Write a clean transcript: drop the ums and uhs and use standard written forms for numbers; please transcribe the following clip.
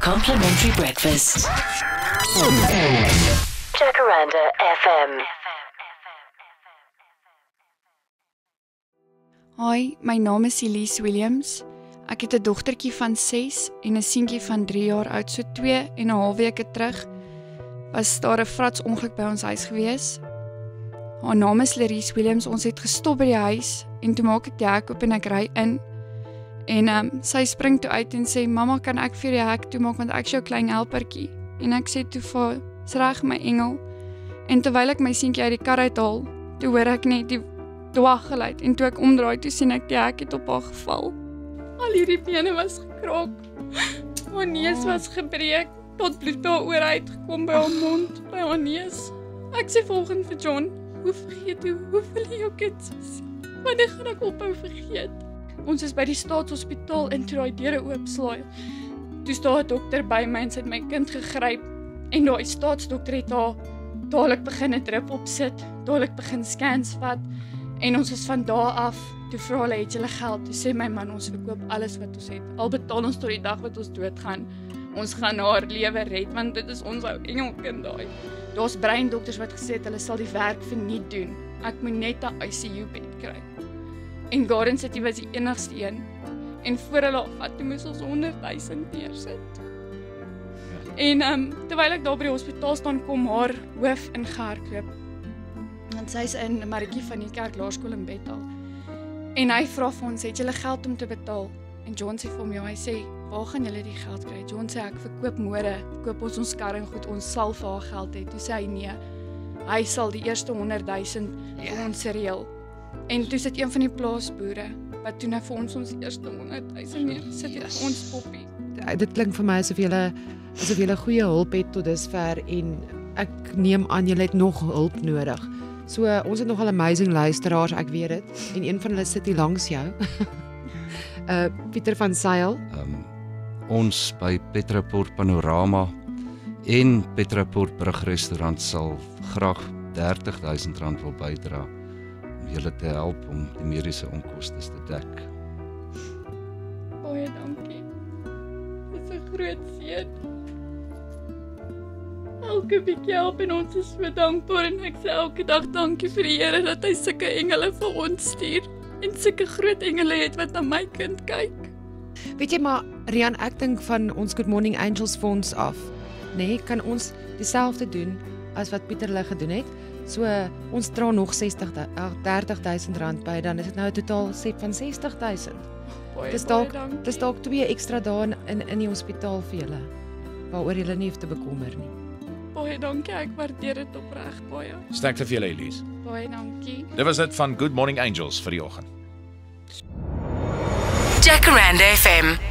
complimentary breakfast. Jacaranda FM. Hi, my naam is Elise Williams. Ek het 'n dogtertjie van 6 en 'n seentjie van 3 jaar oud. So 2 en 'n half weke terug was daar 'n fratsongeluk by ons huis gewees. Haar naam is Larice Williams. Ons het gestop by die huis en toe maak ek die hek oop en ek ry in. En sy spring toe uit en sê, "Mamma, kan ek vir die hek toemaak want ek is jou klein helpertjie." En ek sê toe vir haar, "Dis reg my engel." En terwyl ek my seentjie uit die kar uithaal, toe hoor ek net die dwaggeluid en toe ek omdraai, toe sien ek die hek het op haar geval. Al hierdie bene was gekraak. Haar neus was gebreek, tot bloed by haar oor uitgekom by haar mond, by haar neus. Ek sê volgende vir John, hoe wil jy jou kind so sien? Wanneer gaan ek ophou vergeet? Ons is by die staatshospitaal en toe daai deure oopslaai. Toe staan 'n dokter by my en sy het my kind gegryp en daai staatsdokter het haar dadelik begin 'n drip opsit, dadelik begin scans vat en ons is van daar af, toe vra hulle, "Het julle geld?" Toe sê my man, "Ons verkoop alles wat ons het. Al betaal ons tot die dag wat ons doodgaan. Ons gaan haar lewe red want dit is ons ou engelkind daai." Daar's breindokters wat gesê het hulle sal die werk verniet doen. Ek moet net 'n ICU bed kry. En Garden City was die enigste een. En voor hulle afvat, toe moes ons 100,000 neersit. En terwyl ek daar by die hospitaal staan, kom haar hoof in gehardloop. Want sy is in Maritjie van die kerk laerskool in Bethel. En hy vra vir ons, "Het julle geld om te betaal?" En John sê vir hom, "Ja." Hy sê, "Waar gaan julle die geld kry?" John sê, "Ek verkoop mode, koop ons kar en goed, ons sal vir haar geld hê." Toe sê hy, "Nee, hy sal die eerste 100,000 vir ons reël." En toe sit een van die plaasboere, wat toe nou vir ons eerste 100,000 neergesit het vir ons poppie. Dit klink vir my asof julle goeie hulp het tot dusver en ek neem aan julle het nog hulp nodig. So ons het nogal amazing luisteraars, ek weet dit. En een van hulle sit hier langs jou. Pieter van Sail. Ons by Petraport Panorama en Petraport Brugrestaurant sal graag R30,000 wil bydra om julle te help om die mediese onkoste te dek. Baie dankie. Dit is 'n groot seën. Elke bietjie help en ons is so dankbaar en ek sê elke dag dankie vir die Here dat hy sulke engele vir ons stuur en sulke groot engele het wat na my kind kyk. Weet jy maar, Rian, ek dink van ons Good Morning Angels fonds af, nee, kan ons dieselfde doen as wat Pieter hulle gedoen het. So ons dra nog R30,000 by, dan is dit nou 'n totaal van R60,000. Dis dalk 2 ekstra dae in die hospitaal vir julle, waaroor julle nie hoef te bekommer nie. Baie dankie, ek waardeer dit opreg baie. Sterkte vir julle, Elise. Baie dankie. Dit was dit van Good Morning Angels vir die oggend. Jacaranda FM.